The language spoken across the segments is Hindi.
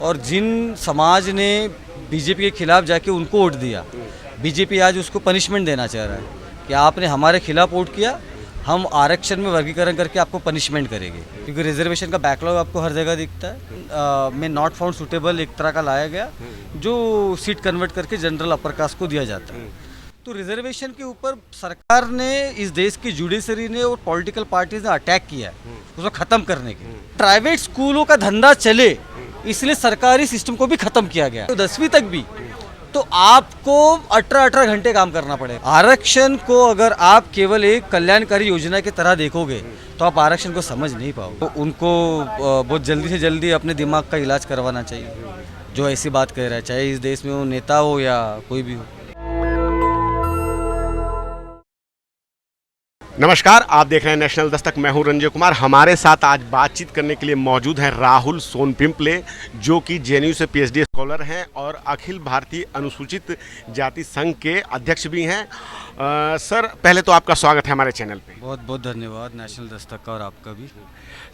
और जिन समाज ने बीजेपी के खिलाफ जाके उनको वोट दिया, बीजेपी आज उसको पनिशमेंट देना चाह रहा है कि आपने हमारे खिलाफ वोट किया, हम आरक्षण में वर्गीकरण करके आपको पनिशमेंट करेंगे। क्योंकि रिजर्वेशन का बैकलॉग आपको हर जगह दिखता है। में नॉट फाउंड सूटेबल एक तरह का लाया गया जो सीट कन्वर्ट करके जनरल अपर कास्ट को दिया जाता है। तो रिजर्वेशन के ऊपर सरकार ने, इस देश की जुडिशरी ने और पॉलिटिकल पार्टीज ने अटैक किया है उसको ख़त्म करने के लिए। प्राइवेट स्कूलों का धंधा चले इसलिए सरकारी सिस्टम को भी ख़त्म किया गया। तो 10वीं तक भी तो आपको 18 घंटे काम करना पड़ेगा। आरक्षण को अगर आप केवल एक कल्याणकारी योजना की तरह देखोगे तो आप आरक्षण को समझ नहीं पाओगे। तो उनको बहुत जल्दी से जल्दी अपने दिमाग का इलाज करवाना चाहिए जो ऐसी बात कह रहा है, चाहे इस देश में वो नेता हो या कोई भी हो। नमस्कार, आप देख रहे हैं नेशनल दस्तक। मैं हूं रंजय कुमार। हमारे साथ आज बातचीत करने के लिए मौजूद हैं राहुल सोनपिंपले, जो कि जेएनयू से पीएचडी स्कॉलर हैं और अखिल भारतीय अनुसूचित जाति संघ के अध्यक्ष भी हैं। सर, पहले तो आपका स्वागत है हमारे चैनल पे। बहुत बहुत धन्यवाद नेशनल दस्तक का और आपका भी।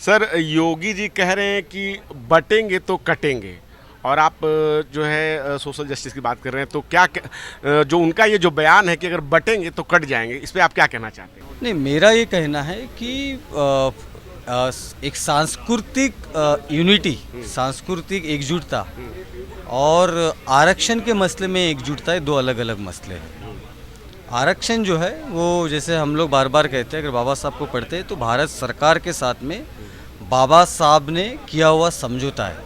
सर, योगी जी कह रहे हैं कि बटेंगे तो कटेंगे, और आप जो है सोशल जस्टिस की बात कर रहे हैं, तो क्या जो उनका ये जो बयान है कि अगर बटेंगे तो कट जाएंगे, इस पर आप क्या कहना चाहते हैं? नहीं, मेरा ये कहना है कि एक सांस्कृतिक यूनिटी, सांस्कृतिक एकजुटता और आरक्षण के मसले में एकजुटता है, दो अलग अलग मसले हैं। आरक्षण जो है वो, जैसे हम लोग बार बार कहते हैं, अगर बाबा साहब को पढ़ते हैं तो भारत सरकार के साथ में बाबा साहब ने किया हुआ समझौता है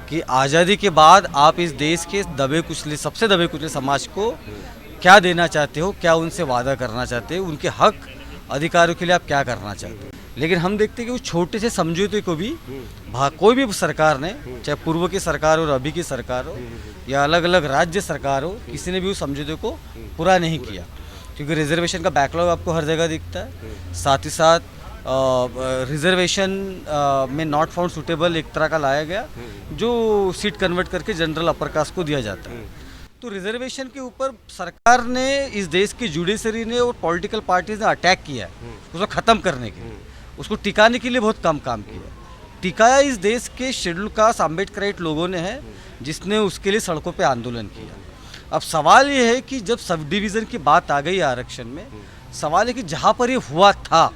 कि आज़ादी के बाद आप इस देश के दबे कुचले, सबसे दबे कुचले समाज को क्या देना चाहते हो, क्या उनसे वादा करना चाहते हो, उनके हक अधिकारों के लिए आप क्या करना चाहते हो। लेकिन हम देखते हैं कि उस छोटे से समझौते को भी कोई भी सरकार ने, चाहे पूर्व की सरकार हो, अभी की सरकार हो या अलग अलग राज्य सरकार हो, किसी ने भी उस समझौते को पूरा नहीं किया। क्योंकि रिजर्वेशन का बैकलॉग आपको हर जगह दिखता है। साथ ही साथ रिजर्वेशन में नॉट फाउंड सूटेबल एक तरह का लाया गया जो सीट कन्वर्ट करके जनरल अपर कास्ट को दिया जाता है। तो रिजर्वेशन के ऊपर सरकार ने, इस देश की जुडिशरी ने और पॉलिटिकल पार्टीज ने अटैक किया है उसको ख़त्म करने के लिए। उसको टिकाने के लिए बहुत कम काम किया। टिकाया इस देश के शेड्यूल कास्ट अम्बेडकराइट लोगों ने है, जिसने उसके लिए सड़कों पे आंदोलन किया। अब सवाल ये है कि जब सब डिवीज़न की बात आ गई आरक्षण में, सवाल है कि जहाँ पर ये हुआ था,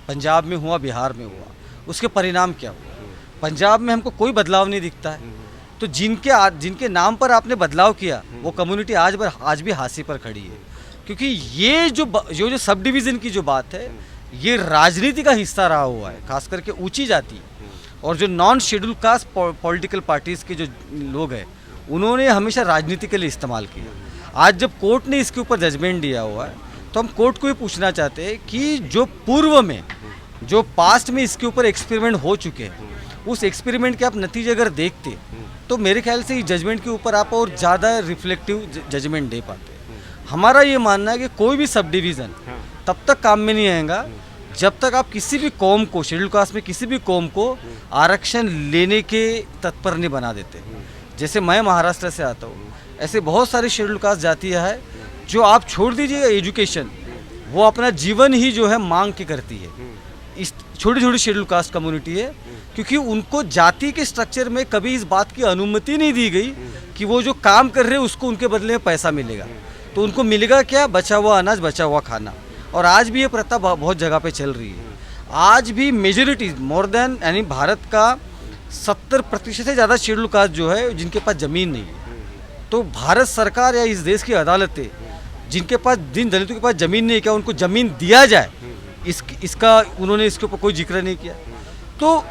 पंजाब में हुआ, बिहार में हुआ, उसके परिणाम क्या हुआ। पंजाब में हमको कोई बदलाव नहीं दिखता है। तो जिनके नाम पर आपने बदलाव किया वो कम्युनिटी आज भी हाशिए पर खड़ी है। क्योंकि ये जो सब डिवीज़न की जो बात है, ये राजनीति का हिस्सा रहा हुआ है, खास करके ऊंची जाति और जो non schedule caste political parties के जो लोग हैं, उन्होंने हमेशा राजनीति के लिए इस्तेमाल किया। आज जब कोर्ट ने इसके ऊपर जजमेंट दिया हुआ है तो हम कोर्ट को ये पूछना चाहते हैं कि जो पूर्व में, जो पास्ट में इसके ऊपर एक्सपेरिमेंट हो चुके हैं, उस एक्सपेरिमेंट के आप नतीजे अगर देखते तो मेरे ख्याल से इस जजमेंट के ऊपर आप और ज़्यादा रिफ्लेक्टिव जजमेंट दे पाते। हमारा ये मानना है कि कोई भी सब डिवीज़न तब तक काम में नहीं आएगा जब तक आप किसी भी कौम को, शेड्यूल कास्ट में किसी भी कौम को आरक्षण लेने के तत्पर नहीं बना देते। जैसे मैं महाराष्ट्र से आता हूँ, ऐसे बहुत सारी शेड्यूल कास्ट जातियाँ हैं जो, आप छोड़ दीजिएगा एजुकेशन, वो अपना जीवन ही जो है मांग के करती है। इस छोटी छोटी शेड्यूल कास्ट कम्युनिटी है, क्योंकि उनको जाति के स्ट्रक्चर में कभी इस बात की अनुमति नहीं दी गई कि वो जो काम कर रहे हैं उसको उनके बदले में पैसा मिलेगा। तो उनको मिलेगा क्या? बचा हुआ अनाज, बचा हुआ खाना। और आज भी ये प्रथा बहुत जगह पे चल रही है। आज भी मेजोरिटी, मोर देन, यानी भारत का 70% से ज़्यादा शेड्यूल कास्ट जो है जिनके पास ज़मीन नहीं है। तो भारत सरकार या इस देश की अदालतें, जिनके पास, जिन दलितों के पास ज़मीन नहीं है, क्या उनको ज़मीन दिया जाए, इसका उन्होंने इसके ऊपर कोई जिक्र नहीं किया। तो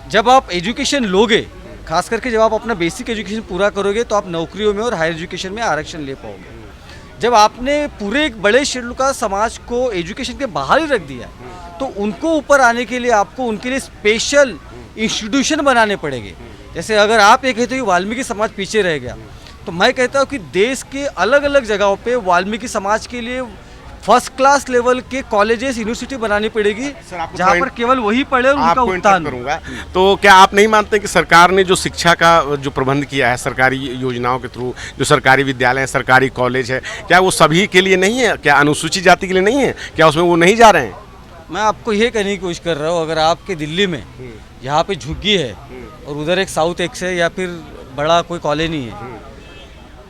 जब आप एजुकेशन लोगे, खास करके जब आप अपना बेसिक एजुकेशन पूरा करोगे, तो आप नौकरियों में और हायर एजुकेशन में आरक्षण ले पाओगे। जब आपने पूरे एक बड़े शेड्यूल का समाज को एजुकेशन के बाहर ही रख दिया, तो उनको ऊपर आने के लिए आपको उनके लिए स्पेशल इंस्टीट्यूशन बनाने पड़ेंगे। जैसे अगर आप ये कहते हो कि वाल्मीकि समाज पीछे रह गया, तो मैं कहता हूँ कि देश के अलग अलग जगहों पे वाल्मीकि समाज के लिए फर्स्ट क्लास लेवल के कॉलेजेस, यूनिवर्सिटी बनानी पड़ेगी, जहाँ पर केवल वही पढ़े और उनका उत्थान करूँगा। तो क्या आप नहीं मानते कि सरकार ने जो शिक्षा का जो प्रबंध किया है सरकारी योजनाओं के थ्रू, जो सरकारी विद्यालय है, सरकारी कॉलेज है, क्या वो सभी के लिए नहीं है? क्या अनुसूचित जाति के लिए नहीं है? क्या उसमें वो नहीं जा रहे हैं? मैं आपको ये कहने की कोशिश कर रहा हूँ, अगर आपके दिल्ली में यहाँ पे झुग्गी है और उधर एक साउथ एक्स है या फिर बड़ा कोई कॉलोनी है,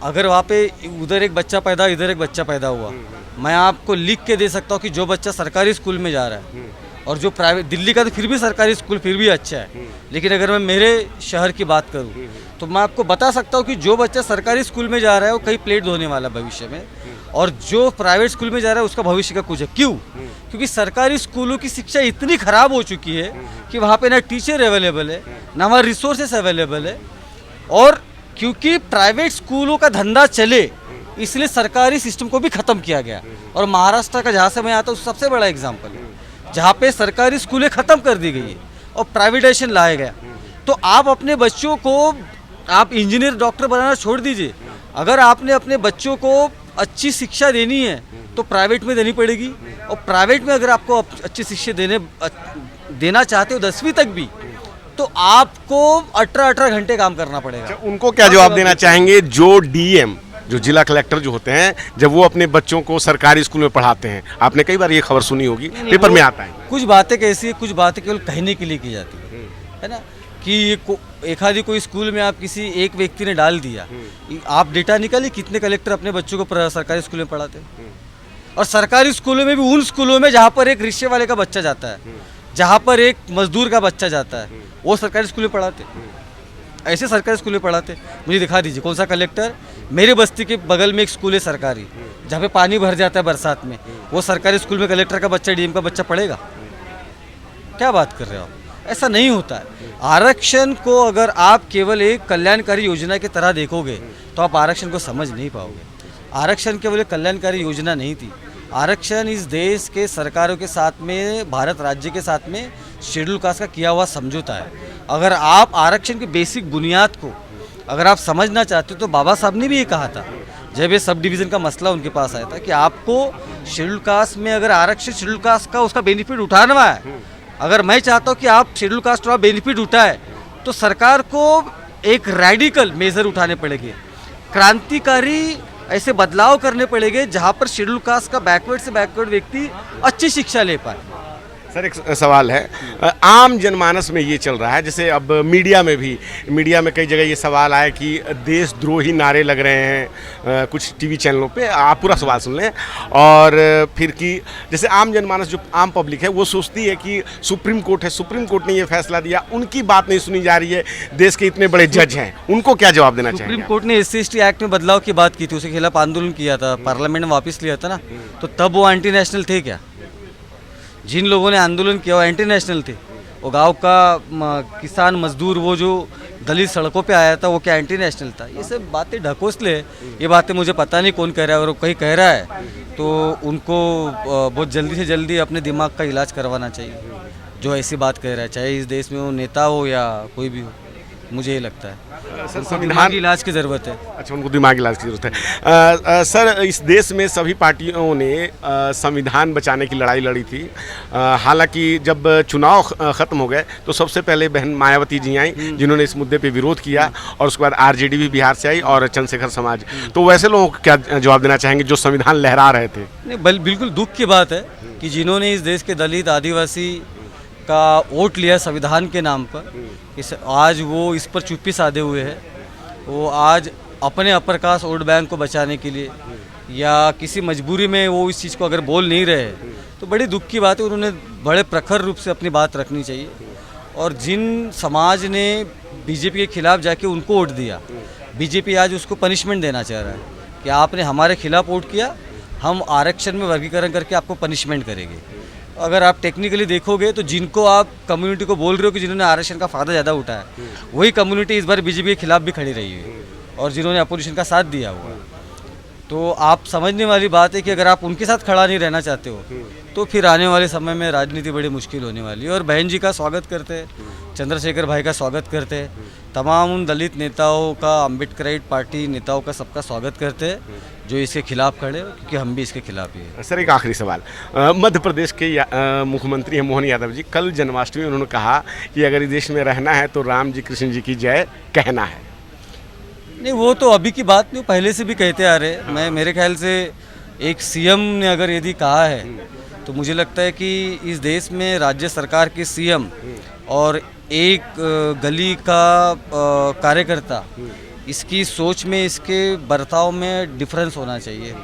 अगर वहाँ पे उधर एक बच्चा पैदा इधर एक बच्चा पैदा हुआ, मैं आपको लिख के दे सकता हूँ कि जो बच्चा सरकारी स्कूल में जा रहा है और जो प्राइवेट, दिल्ली का तो फिर भी सरकारी स्कूल फिर भी अच्छा है, लेकिन अगर मैं मेरे शहर की बात करूँ तो मैं आपको बता सकता हूँ कि जो बच्चा सरकारी स्कूल में जा रहा है वो कई प्लेट धोने वाला भविष्य में, और जो प्राइवेट स्कूल में जा रहा है उसका भविष्य का कुछ है। क्यों? क्योंकि सरकारी स्कूलों की शिक्षा इतनी खराब हो चुकी है कि वहाँ पे ना टीचर अवेलेबल है, ना वहाँ रिसोर्सेस अवेलेबल है, और क्योंकि प्राइवेट स्कूलों का धंधा चले इसलिए सरकारी सिस्टम को भी ख़त्म किया गया। और महाराष्ट्र का जहाँ से मैं आता हूँ सबसे बड़ा एग्जाम्पल है, जहाँ पे सरकारी स्कूलें ख़त्म कर दी गई है और प्राइवेटाइजेशन लाया गया। तो आप अपने बच्चों को आप इंजीनियर डॉक्टर बनाना छोड़ दीजिए, अगर आपने अपने बच्चों को अच्छी शिक्षा देनी है तो प्राइवेट में देनी पड़ेगी, और प्राइवेट में अगर आपको अच्छी शिक्षा देना चाहते हो 10वीं तक भी, तो आपको 18 घंटे काम करना पड़ेगा। उनको क्या जवाब देना चाहेंगे जो डीएम, जो जिला कलेक्टर जो होते हैं, जब वो अपने बच्चों को सरकारी स्कूल में पढ़ाते हैं? आपने कई बार ये खबर सुनी होगी, पेपर में आता है। कुछ बातें कैसी है, कुछ बातें केवल कहने के लिए की जाती है ना, कि एक आधी कोई स्कूल में आप किसी एक व्यक्ति ने डाल दिया, आप डेटा निकालिए कितने कलेक्टर अपने बच्चों को सरकारी स्कूल में पढ़ाते हैं। और सरकारी स्कूलों में भी उन स्कूलों में जहाँ पर एक रिक्शे वाले का बच्चा जाता है, जहाँ पर एक मजदूर का बच्चा जाता है, वो सरकारी स्कूल में पढ़ाते, ऐसे सरकारी स्कूल में पढ़ाते। मुझे दिखा दीजिए कौन सा कलेक्टर, मेरे बस्ती के बगल में एक स्कूल है सरकारी जहाँ पे पानी भर जाता है बरसात में, वो सरकारी स्कूल में कलेक्टर का बच्चा डीएम का बच्चा पढ़ेगा? क्या बात कर रहे हो आप? ऐसा नहीं होता है। आरक्षण को अगर आप केवल एक कल्याणकारी योजना की तरह देखोगे तो आप आरक्षण को समझ नहीं पाओगे। आरक्षण केवल एक कल्याणकारी योजना नहीं थी, आरक्षण इस देश के सरकारों के साथ में, भारत राज्य के साथ में शेड्यूल कास्ट का किया हुआ समझौता है। अगर आप आरक्षण की बेसिक बुनियाद को अगर आप समझना चाहते हो तो बाबा साहब ने भी ये कहा था जब ये सब डिवीज़न का मसला उनके पास आया था कि आपको शेड्यूल कास्ट में अगर आरक्षण शेड्यूल कास्ट का उसका बेनिफिट उठाना है, अगर मैं चाहता हूँ कि आप शेड्यूल कास्ट का बेनिफिट उठाए तो सरकार को एक रेडिकल मेजर उठाने पड़ेंगे, क्रांतिकारी ऐसे बदलाव करने पड़ेंगे जहाँ पर शेड्यूल कास्ट का बैकवर्ड से बैकवर्ड व्यक्ति अच्छी शिक्षा ले पाए। सर एक सवाल है, आम जनमानस में ये चल रहा है, जैसे अब मीडिया में कई जगह ये सवाल आया कि देशद्रोही नारे लग रहे हैं कुछ टीवी चैनलों पे, आप पूरा सवाल सुन लें। और फिर कि जैसे आम जनमानस जो आम पब्लिक है वो सोचती है कि सुप्रीम कोर्ट है, सुप्रीम कोर्ट ने ये फैसला दिया, उनकी बात नहीं सुनी जा रही है, देश के इतने बड़े जज हैं, उनको क्या जवाब देना चाहिए? सुप्रीम कोर्ट ने SC/ST एक्ट में बदलाव की बात की थी, उसके खिलाफ आंदोलन किया था, पार्लियामेंट में वापस लिया था ना, तो तब वो एंटी नेशनल थे क्या? जिन लोगों ने आंदोलन किया वो एंटी नेशनल थे? वो गांव का किसान मजदूर वो जो दलित सड़कों पे आया था वो क्या एंटी नेशनल था? ये सब बातें ढकोसले, ये बातें मुझे पता नहीं कौन कह रहा है, और कहीं कह रहा है तो उनको बहुत जल्दी से जल्दी अपने दिमाग का इलाज करवाना चाहिए जो ऐसी बात कह रहा है, चाहे इस देश में वो नेता हो या कोई भी हो। मुझे ये लगता है सर संविधान इलाज की ज़रूरत है। अच्छा, उनको दिमागी इलाज की जरूरत है। सर इस देश में सभी पार्टियों ने संविधान बचाने की लड़ाई लड़ी थी, हालांकि जब चुनाव ख़त्म हो गए तो सबसे पहले बहन मायावती जी आई जिन्होंने इस मुद्दे पे विरोध किया, और उसके बाद RJD भी बिहार से आई और चंद्रशेखर समाज। तो वैसे लोगों को क्या जवाब देना चाहेंगे जो संविधान लहरा रहे थे? नहीं, बिल्कुल दुख की बात है कि जिन्होंने इस देश के दलित आदिवासी का वोट लिया संविधान के नाम पर, आज वो इस पर चुप्पी साधे हुए हैं। वो आज अपने अपर कास्ट वोट बैंक को बचाने के लिए या किसी मजबूरी में वो इस चीज़ को अगर बोल नहीं रहे तो बड़ी दुख की बात है। उन्होंने बड़े प्रखर रूप से अपनी बात रखनी चाहिए, और जिन समाज ने बीजेपी के खिलाफ जाके उनको वोट दिया, बीजेपी आज उसको पनिशमेंट देना चाह रहा है कि आपने हमारे खिलाफ वोट किया, हम आरक्षण में वर्गीकरण करके आपको पनिशमेंट करेंगे। अगर आप टेक्निकली देखोगे तो जिनको आप कम्युनिटी को बोल रहे हो कि जिन्होंने आरक्षण का फ़ायदा ज़्यादा उठाया, वही कम्युनिटी इस बार बीजेपी के खिलाफ भी खड़ी रही है और जिन्होंने अपोजिशन का साथ दिया हुआ। तो आप समझने वाली बात है कि अगर आप उनके साथ खड़ा नहीं रहना चाहते हो तो फिर आने वाले समय में राजनीति बड़ी मुश्किल होने वाली है। और बहन जी का स्वागत करते हैं, चंद्रशेखर भाई का स्वागत करते हैं, तमाम उन दलित नेताओं का, अम्बेडकराइट पार्टी नेताओं का सबका स्वागत करते हैं जो इसके खिलाफ खड़े, क्योंकि हम भी इसके खिलाफ ही हैं। सर एक आखिरी सवाल, मध्य प्रदेश के मुख्यमंत्री हैं मोहन यादव जी, कल जन्माष्टमी उन्होंने कहा कि अगर इस देश में रहना है तो राम जी कृष्ण जी की जय कहना है। नहीं, वो तो अभी की बात नहीं, पहले से भी कहते आ रहे। मेरे ख्याल से एक CM ने अगर यदि कहा है तो मुझे लगता है कि इस देश में राज्य सरकार के सीएम और एक गली का कार्यकर्ता, इसकी सोच में, इसके बर्ताव में डिफरेंस होना चाहिए।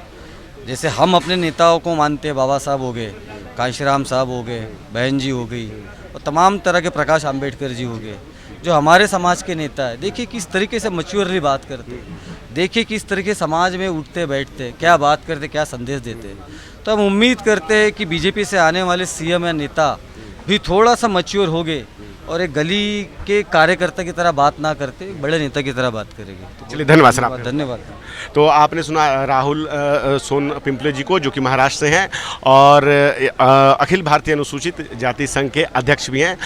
जैसे हम अपने नेताओं को मानते हैं, बाबा साहब हो गए, कांशीराम साहब हो गए, बहन जी हो गई, और तमाम तरह के प्रकाश आंबेडकर जी हो गए, जो हमारे समाज के नेता है। देखिए किस तरीके से मैच्योरली बात करते हैं, देखिए किस तरीके समाज में उठते बैठते, क्या बात करते, क्या संदेश देते। तो हम उम्मीद करते हैं कि बीजेपी से आने वाले सीएम या नेता भी थोड़ा सा मैच्योर हो गए और एक गली के कार्यकर्ता की तरह बात ना करते, एक बड़े नेता की तरह बात करेंगे। तो चलिए, धन्यवाद सर आपका। धन्यवाद। तो आपने सुना राहुल सोनपिंपले जी को, जो कि महाराष्ट्र से हैं और अखिल भारतीय अनुसूचित जाति संघ के अध्यक्ष भी हैं।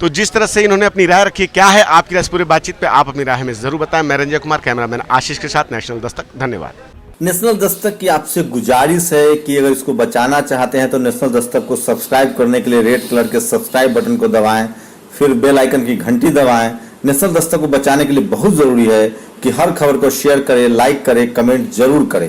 तो जिस तरह से इन्होंने अपनी राय रखी, क्या है आपकी राय इस पूरी बातचीत पे, आप अपनी राय हमें ज़रूर बताएं। मैं रंजय कुमार, कैमरामैन आशीष के साथ, नेशनल दस्तक। धन्यवाद। नेशनल दस्तक की आपसे गुजारिश है कि अगर इसको बचाना चाहते हैं तो नेशनल दस्तक को सब्सक्राइब करने के लिए रेड कलर के सब्सक्राइब बटन को दबाएं, फिर बेल आइकन की घंटी दबाएं। नेशनल दस्तक को बचाने के लिए बहुत जरूरी है कि हर खबर को शेयर करें, लाइक करें, कमेंट जरूर करें।